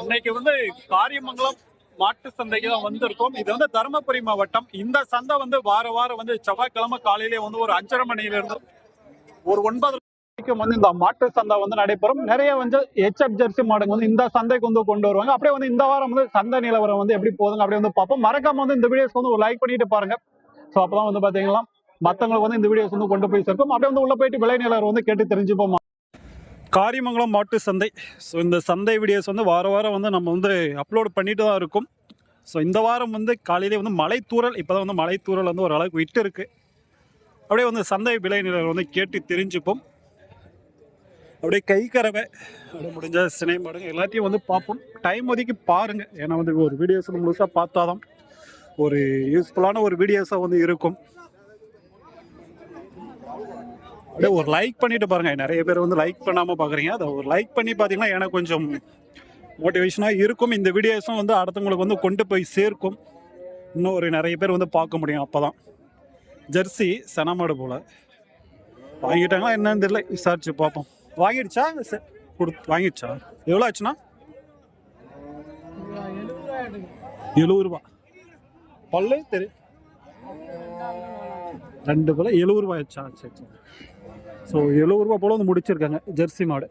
இன்னைக்கு வந்து காரியமங்கலம் மாட்டு சந்தைக்கு தான் வந்திருக்கோம். இது வந்து தருமபுரி மாவட்டம். இந்த சந்தை வந்து வாரம் வந்து செவ்வாய்க்கிழமை காலையிலே வந்து ஒரு 5:30 மணில இருந்து ஒரு 9 வரைக்கும் வந்து இந்த மாட்டு சந்தை வந்து நடைபெறும். நிறைய வந்து HF ஜெர்சி மாடுங்க வந்து இந்த சந்தைக்கு வந்து கொண்டு வருவாங்க. அப்படியே வந்து இந்த வாரம் வந்து சந்தை நிலவரம் வந்து எப்படி போகுதுங்க அப்படியே வந்து பார்ப்போம். மறக்காம வந்து இந்த வீடியோஸ் வந்து ஒரு லைக் பண்ணிட்டு பாருங்க. ஸோ அப்பதான் வந்து பாத்தீங்கன்னா மற்றவங்களுக்கு வந்து இந்த வீடியோஸ் வந்து கொண்டு போய் சேர்க்கும். அப்படியே வந்து உள்ள போயிட்டு விலை நிலவரம் வந்து கேட்டு தெரிஞ்சுப்போம். காரியமங்கலம் மாட்டு சந்தை. ஸோ இந்த சந்தை வீடியோஸ் வந்து வாரம் வந்து நம்ம வந்து அப்லோட் பண்ணிட்டு தான் இருக்கும். ஸோ இந்த வாரம் வந்து காலையிலே வந்து மலைத்தூரல், இப்போ தான் வந்து மலைத்தூரல் வந்து ஓரளவுக்கு விட்டு இருக்குது. அப்படியே வந்து சந்தை விலை நிலவரம் வந்து கேட்டு தெரிஞ்சுப்போம். அப்படியே கை கறவை அப்படியே முடிஞ்ச சினை மாடுங்க எல்லாத்தையும் வந்து பார்ப்போம். டைம் ஒதுக்கி பாருங்கள். ஏன்னா வந்து ஒரு வீடியோஸ் முழுசாக பார்த்தாதான் ஒரு யூஸ்ஃபுல்லான ஒரு வீடியோஸாக வந்து இருக்கும். அப்படியே ஒரு லைக் பண்ணிட்டு பாருங்க. நிறைய பேர் வந்து லைக் பண்ணாமல் பார்க்குறீங்க. அதை ஒரு லைக் பண்ணி பார்த்தீங்கன்னா எனக்கு கொஞ்சம் மோட்டிவேஷனாக இருக்கும். இந்த வீடியோஸும் வந்து அடுத்தவங்களுக்கு வந்து கொண்டு போய் சேர்க்கும். இன்னும் ஒரு நிறைய பேர் வந்து பார்க்க முடியும். அப்போ தான் ஜெர்சி சனமாடு போல் வாங்கிட்டாங்களா என்னன்னு தெரியல, விசாரிச்சு பார்ப்போம். வாங்கிடுச்சா வாங்கிடுச்சா? எவ்வளோ ஆச்சுண்ணா? 70 ரூபா. பல்லு தெரியும், 2 பல்ல 70 ரூபாய் ஆச்சா? சரி. ஸோ 70 ரூபா போல் வந்து முடிச்சிருக்காங்க ஜெர்சி மாடு.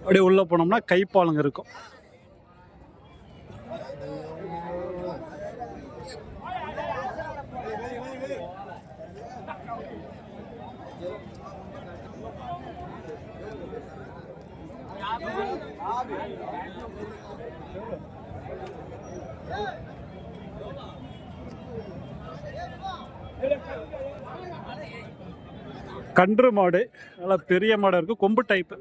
அப்படியே உள்ள போனோம்னா கைப்பாலுங்க இருக்கும். கன்று மாடு நல்லா பெரிய மாடு இருக்கு, கொம்பு டைப்.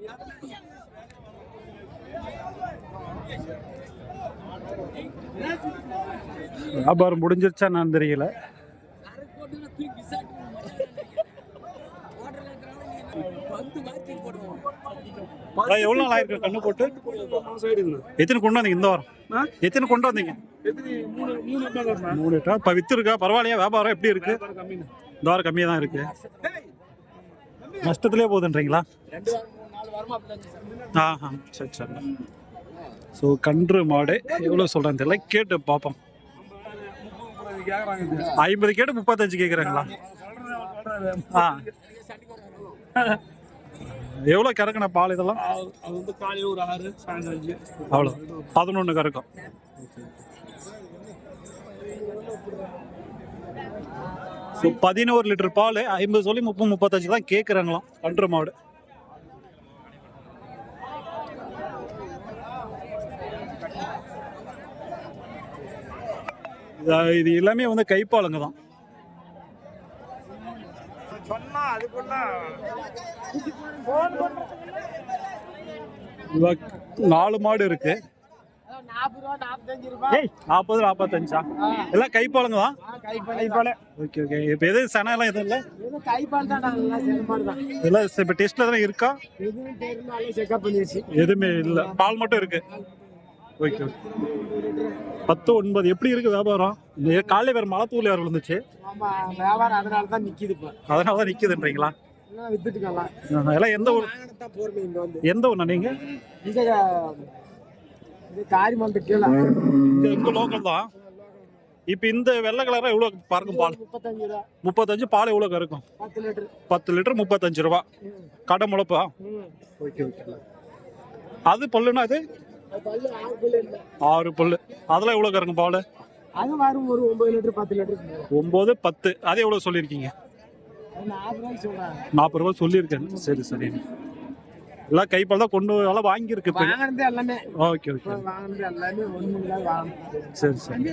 வியாபாரம் முடிஞ்சிருச்சா நான் தெரியல. எவ்வளவு நாள் ஆயிருக்கு கண்ணு போட்டு? எத்தனை கொண்டு வந்தீங்க இந்த வாரம்? எத்தனை கொண்டு வந்தீங்க? 3 இப்ப வித்து இருக்கா? பரவாயில்லையா? வியாபாரம் எப்படி இருக்கு? இந்த வாரம் கம்மியா தான் இருக்கு. நஷ்டத்திலே போகுதுன்றீங்களா? சரி. ஸோ கன்று மாடு எவ்வளோ சொல்கிறேன்னு தெரியல, கேட்டு பார்ப்போம். 50 கேட்டு 35 கேட்குறாங்களா? எவ்வளோ கறக்குண்ணா பால் இதெல்லாம்? அது வந்து காலையில் ஒரு 6, சாயந்தரம் 5, அவ்வளோ 11 கறக்கும். ஸோ 11 லிட்டர் பால் 50 சொல்லி 30-35 தான் கேட்குறாங்களாம் கன்று மாடு. இது எல்லாமே வந்து கைப்பாலுங்க தான். நாலு மாடு இருக்கு. 40, 45 எல்லாம் கைப்பாலுங்க தான். ஓகே. இப்போ எது சனம் எல்லாம் எதுவும் இல்லை? இதெல்லாம் இப்போ டெஸ்ட்ல தான் இருக்கா? எதுவுமே இல்லை, பால் மட்டும் இருக்கு. ஓகே. 10, 9 எப்படி இருக்கு வியாபாரம்? காலையில வேற மழை தூள் யாரும் விழுந்துச்சு, அதனாலதான் நிக்குதுன்றீங்களா? எல்லாம் எந்த ஊர்? எந்த ஊர்ண்ணா நீங்க? எங்க லோக்கல் தான். இப்ப இந்த வெள்ளை கலரா எவ்வளவு பாருங்க பால்? 35. பால் எவ்வளவு இருக்கும்? 10 லிட்டர் 35 ரூபா. கடை முளைப்பா? ஓகே. அது பல்லுனா அது 6 பல்லு. அதெல்லாம் எவ்வளவு கறக்கும் பால்? 9, 10. அது எவ்வளவு சொல்லியிருக்கீங்க? 40 ரூபா சொல்லியிருக்கேன். சரி. எல்லாம் கைப்பால் தான் கொண்டு எல்லாம் வாங்கியிருக்கு. ஓகே. சரி.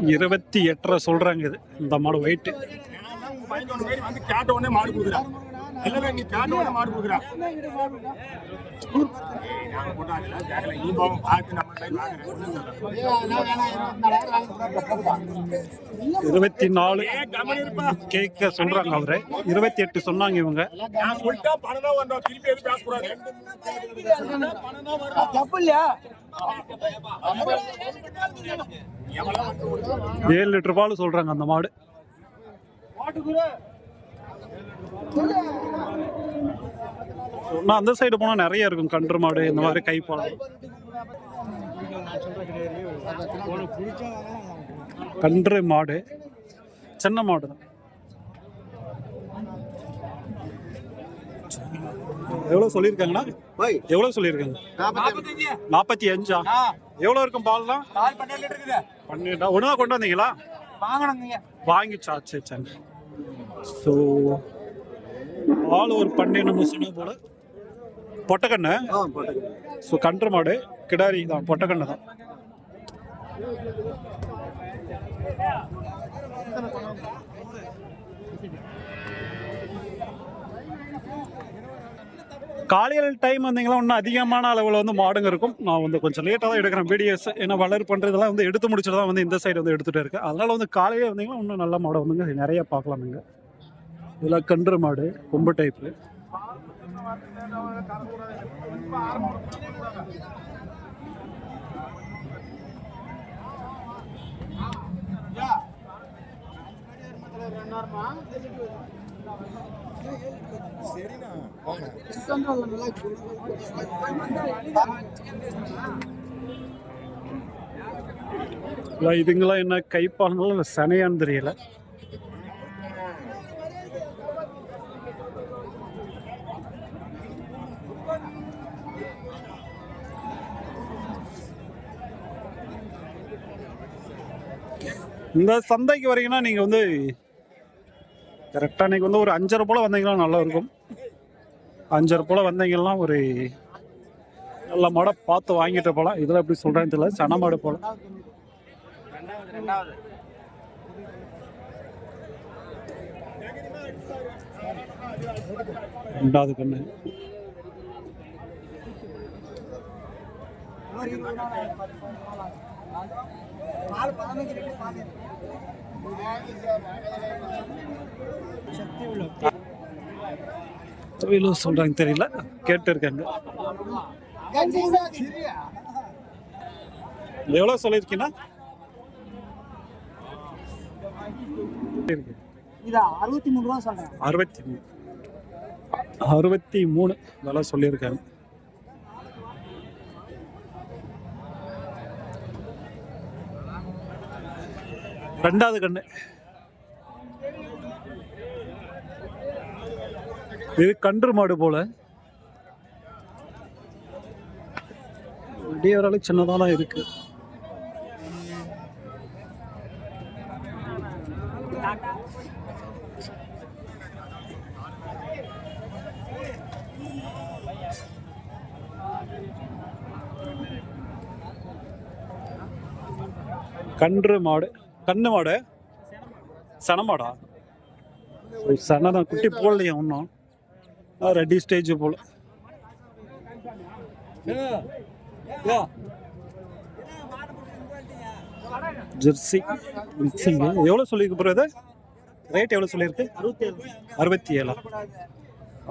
$28 சொல்றாங்க. இது இந்த மாடு வெயிட். இல்ல நீ காட்டோட மாடு கொடுக்குறா நான் போட்டாங்கல ஜாகல நீ போவோம் பார்த்து நம்ம டைம் வாங்குறேன். 24 கேட்க சொல்றாங்க அவரு. 28 சொன்னாங்க இவங்க. நான் சொல்லிட்டா பணம் தான் வந்தோம் திருப்பி எதுவும் பேசக்கூடாது. தப்பு இல்லையா? 7 லிட்டர் பால் சொல்றாங்க அந்த மாடு. அந்த சைடு போனா நிறைய இருக்கும் கன்று மாடு இந்த மாதிரி கைப்பால். கன்று மாடு சின்ன மாடு தான். எவ்வளவு சொல்லியிருக்காங்கண்ணா? எவ்வளவு சொல்லியிருக்காங்க? 45. எவ்வளவு இருக்கும் பால்லாம்? 12. ஒண்ணுதான் கொண்டு வந்தீங்களா? வாங்கிச்சா? சரி சரி. ஸோ பால் ஒரு 12 சொன்ன போல. பொட்டக்கண்ணு. ஸோ கன்று மாடு கிடாரி தான், பொட்டக்கண்ணு தான். காலையில் டைம் வந்தீங்களா இன்னும் அதிகமான அளவில் வந்து மாடுங்க இருக்கும். நான் வந்து கொஞ்சம் லேட்டாக தான் எடுக்கிறேன் வீடியோஸ். ஏன்னா வளர் பண்ணுறதெல்லாம் வந்து எடுத்து முடிச்சுட்டு தான் வந்து இந்த சைடு வந்து எடுத்துகிட்டு இருக்கேன். அதனால் வந்து காலையில் வந்தீங்கன்னா இன்னும் நல்ல மாடை வந்துங்க நிறைய பார்க்கலாமுங்க. இதெல்லாம் கன்று மாடு கொம்பு டைப்பு. இதுங்கெல்லாம் என்ன கைப்பாங்களோ இல்லை சனையான்னு தெரியல. இந்த சந்தைக்கு வரீங்கன்னா நீங்கள் வந்து கரெக்டாக இன்றைக்கி வந்து ஒரு 5:30 போல் வந்தீங்கன்னா நல்லா இருக்கும். 5:30 போல் வந்தீங்கன்னா ஒரு நல்ல மாடை பார்த்து வாங்கிட்டு போகலாம். இதெல்லாம் எப்படி சொல்கிறேன்னு தெரியல. சன மாடு போல. ரெண்டாவது கண்ணு. சொல்றாங்க தெரியல, கேட்டு இருக்காங்க. எவ்வளவு சொல்லிருக்கீங்கன்னா? 63 ரூபா சொல்றேன். 63 விலை சொல்லியிருக்காங்க. ரெண்டாவது கண்ணு. இது கன்று மாடு போல. அப்படியே ஓரளவுக்கு சின்னதாக தான் இருக்கு. கன்று மாடு. கண்ணு மாடு சன மாடா? சனை தான், குட்டி போடலையா ஒன்றும். ரெடி ஸ்டேஜ் போல. Jersey mixing. எவ்வளோ சொல்லியிருக்கு ப்ரோ? இது ரேட் எவ்வளோ சொல்லியிருக்கு? 67.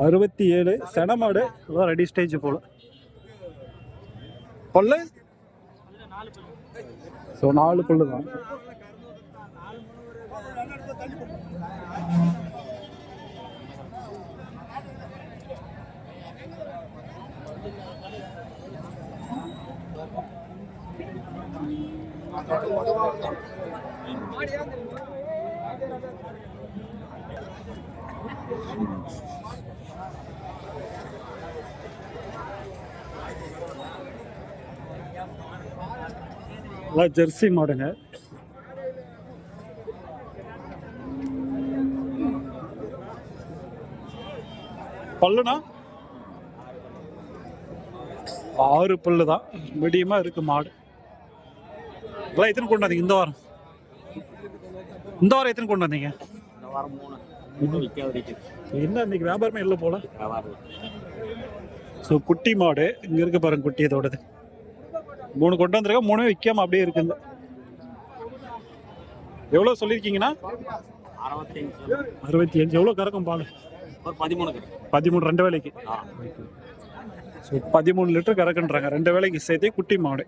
67 சன மாடு. ரெடி ஸ்டேஜ் போல. பல்லு ஸோ 4 பல்லு தான். ஜெர்சி மாடுங்க. பல்லுனா 6 பல்லு தான். மீடியமா இருக்கு மாடு. எத்தனை கொண்டு வந்தீங்க இந்த வாரம்? இந்த வாரம் எத்தனை கொண்டு வந்தீங்க? இந்த வாரம் என்ன இன்னைக்கு வியாபாரமே இல்லை போல. ஸோ குட்டி மாடு இங்க இருக்கு பாருங்க, குட்டி இதோடது 3 கொண்டு வந்திருக்கேன், 3 விற்காம அப்படியே இருக்குங்க. எவ்வளோ சொல்லியிருக்கீங்கன்னா 65. எவ்வளோ கறக்கும் பால்? 13 2 வேலைக்கு. ஸோ 13 லிட்டர் கறக்குன்றாங்க 2 வேலைக்கு சேர்த்து குட்டி மாடு.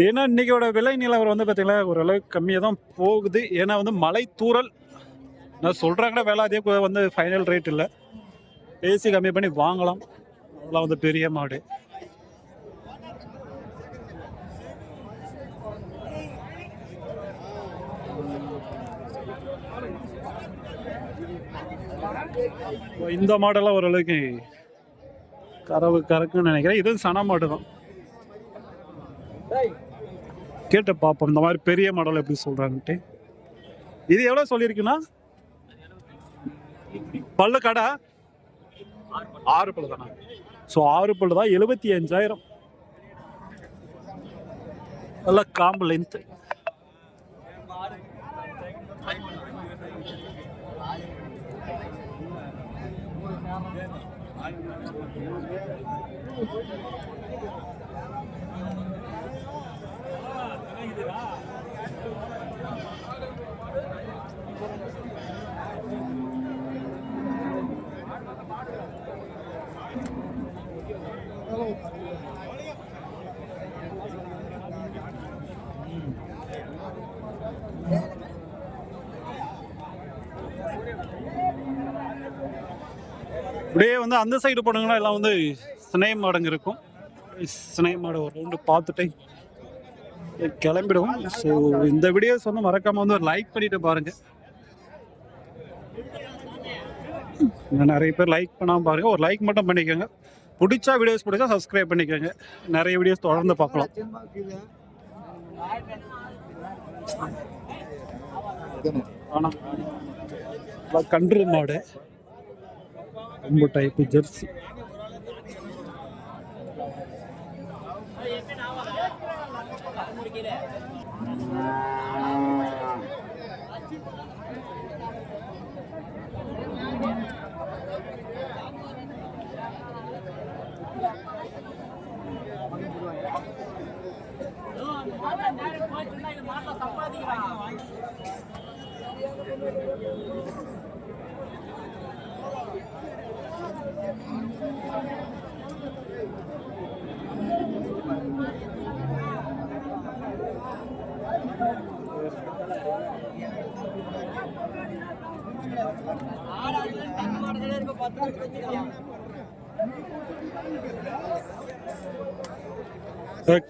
ஏன்னா இன்னைக்கோட விலை நிலவரம் வந்து பார்த்தீங்கன்னா ஓரளவுக்கு கம்மியாக தான் போகுது. ஏன்னா வந்து மழை தூறல் நான் சொல்கிறாங்கன்னா வேலை அதே வந்து ஃபைனல் ரேட் இல்லை, பேசி கம்மி பண்ணி வாங்கலாம். அதெல்லாம் வந்து பெரிய மாடு. இந்த மாடெல்லாம் ஓரளவுக்கு கறக்குன்னு நினைக்கிறேன். இது சன மாடு தான். கேட்டு பார்ப்போம் இந்த மாதிரி பெரிய மாடல் எப்படி சொல்றாங்கன்ட்டு. இது எவ்வளோ சொல்லியிருக்குன்னா பல்லு கடை 6 பல்லு தானே. ஸோ 6 பல்லு தான் 75,000. நல்லா காம்பு லென்த்து. இப்படியே வந்து அந்த சைடு போனீங்கன்னா எல்லாம் வந்து சினை மாடுங்க இருக்கும். சினை மாடு ஒரு ரவுண்டு பார்த்துட்டு கிளம்பிடுவோம். ஸோ இந்த வீடியோஸ் வந்து மறக்காம வந்து ஒரு லைக் பண்ணிட்டு பாருங்க. நிறைய பேர் லைக் பண்ணாமல் பாருங்க, ஒரு லைக் மட்டும் பண்ணிக்கோங்க. பிடிச்சா வீடியோஸ் பிடிச்சா சப்ஸ்கிரைப் பண்ணிக்கோங்க. நிறைய வீடியோஸ் தொடர்ந்து பார்க்கலாம். கன்று மாடு ரொம்ப டைப்பு ஜெர்சி.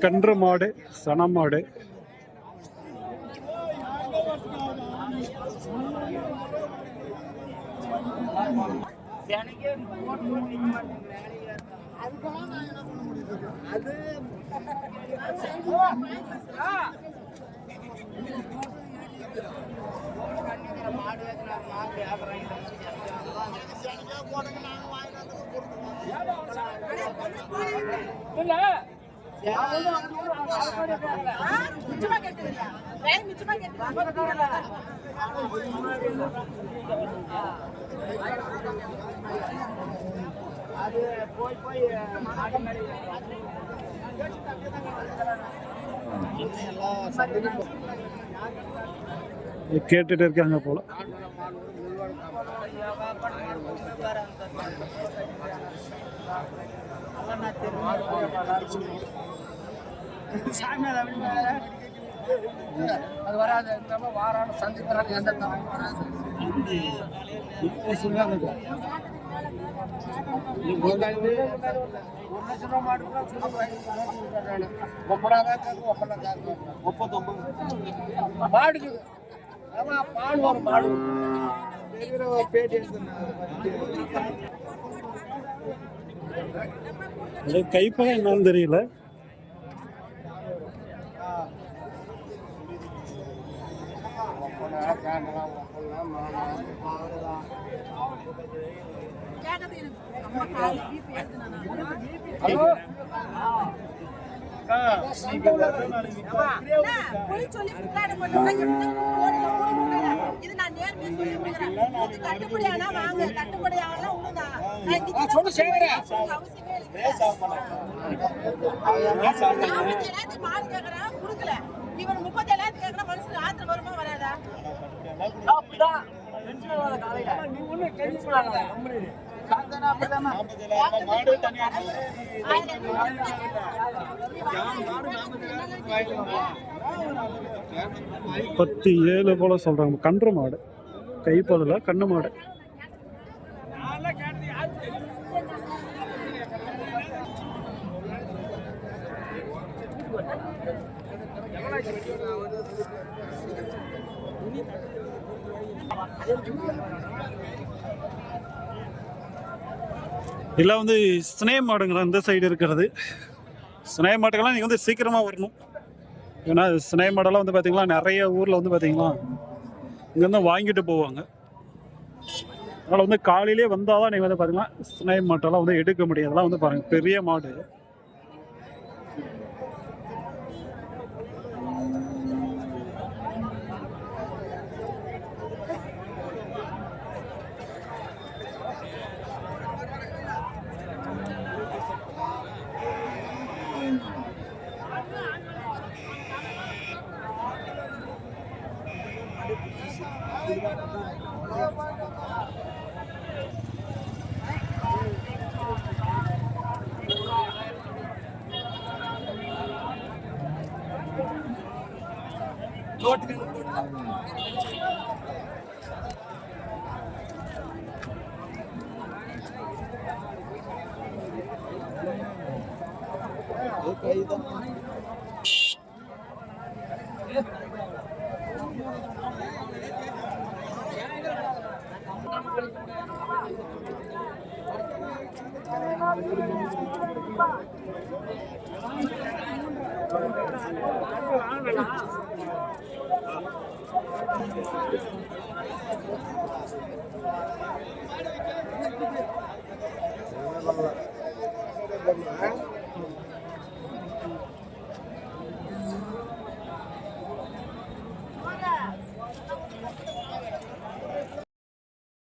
கன்று மாடு சன மாடு. கேட்டுட்டு இருக்காங்க போல. அது வராது. வாரான சந்திக்கிறாங்க. எந்த ₹1 லட்சம் மாடு கூட மாடுக்கு பால் வரும். மாடு பேட்டி கைப்பக என்னன்னு தெரியல. இது நான் நேர்மையா கட்டுப்படி ஆனா வாங்க, கட்டுப்படி ஆகல உழுதா சொல்லு சேகரா அவசியமே இல்லை. மாடு கேட்கறா கொடுக்கல, இவன் 37,000 கேட்கற மனுஷனுக்கு ஆத்திரம் வருமா வராதா? நீ ஒண்ணு டென்ஷன் ஆகாத சாந்தனா அப்படிதாம்மா பத்து 7 போல சொல்றாங்க. கன்று மாடு, கைப்படல கண்ணு மாடு. இதெல்லாம் வந்து சினை மாடுங்களா இந்த சைடு இருக்கிறது. சினை மாட்டுக்கெல்லாம் நீங்கள் வந்து சீக்கிரமாக வரணும். ஏன்னா சினை மாடெல்லாம் வந்து பார்த்தீங்களா நிறைய ஊரில் வந்து பார்த்தீங்களா இங்கேருந்து வாங்கிட்டு போவாங்க. அதனால் வந்து காலையிலே வந்தால் தான் நீங்கள் வந்து பார்த்தீங்கன்னா சினை மாட்டெல்லாம் வந்து எடுக்க முடியும். அதெல்லாம் வந்து பாருங்கள் பெரிய மாடு.